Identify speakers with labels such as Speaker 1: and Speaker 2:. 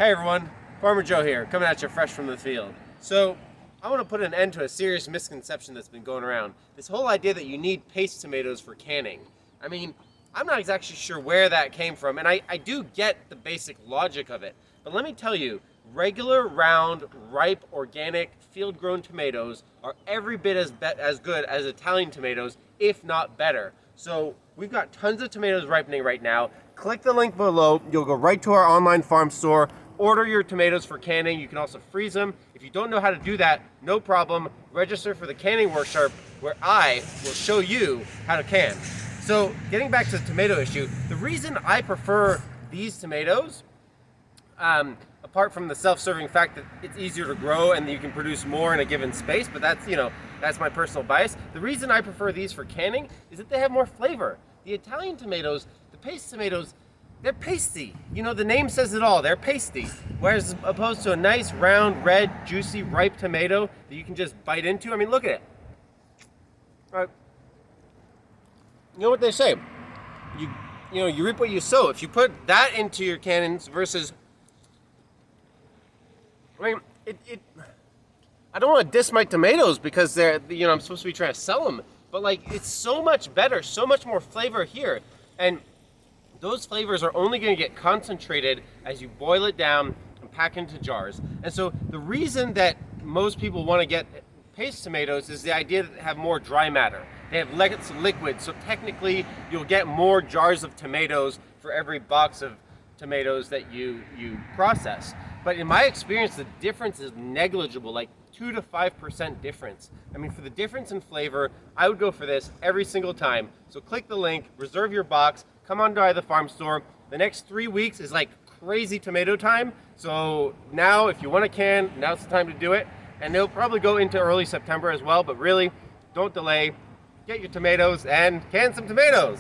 Speaker 1: Hey everyone, Farmer Joe here, coming at you fresh from the field. So, I want to put an end to a serious misconception that's been going around. This whole idea that you need paste tomatoes for canning. I mean, I'm not exactly sure where that came from, and I do get the basic logic of it. But let me tell you, regular, round, ripe, organic, field-grown tomatoes are every bit as good as Italian tomatoes, if not better. So, we've got tons of tomatoes ripening right now. Click the link below, you'll go right to our online farm store. Order your tomatoes for canning. You can also freeze them. If you don't know how to do that, no problem. Register for the canning workshop where I will show you how to can. So getting back to the tomato issue, the reason I prefer these tomatoes, apart from the self-serving fact that it's easier to grow and you can produce more in a given space, but that's my personal bias. The reason I prefer these for canning is that they have more flavor. The Italian tomatoes, the paste tomatoes, they're pasty. You know, the name says it all. They're pasty. Whereas opposed to a nice, round, red, juicy, ripe tomato that you can just bite into. I mean, look at it. All right. You know what they say? You reap what you sow. If you put that into your cannons versus, I mean, I don't want to diss my tomatoes because they're, I'm supposed to be trying to sell them. But like, it's so much better, so much more flavor here. And those flavors are only going to get concentrated as you boil it down and pack into jars. And so the reason that most people want to get paste tomatoes is the idea that they have more dry matter. They have less liquid, so technically you'll get more jars of tomatoes for every box of tomatoes that you process. But in my experience, the difference is negligible, like 2 to 5% difference. I mean, for the difference in flavor, I would go for this every single time. So click the link, reserve your box, come on by the farm store. The next 3 weeks is like crazy tomato time. So now if you want to can, now's the time to do it. And they'll probably go into early September as well, but really, don't delay. Get your tomatoes and can some tomatoes.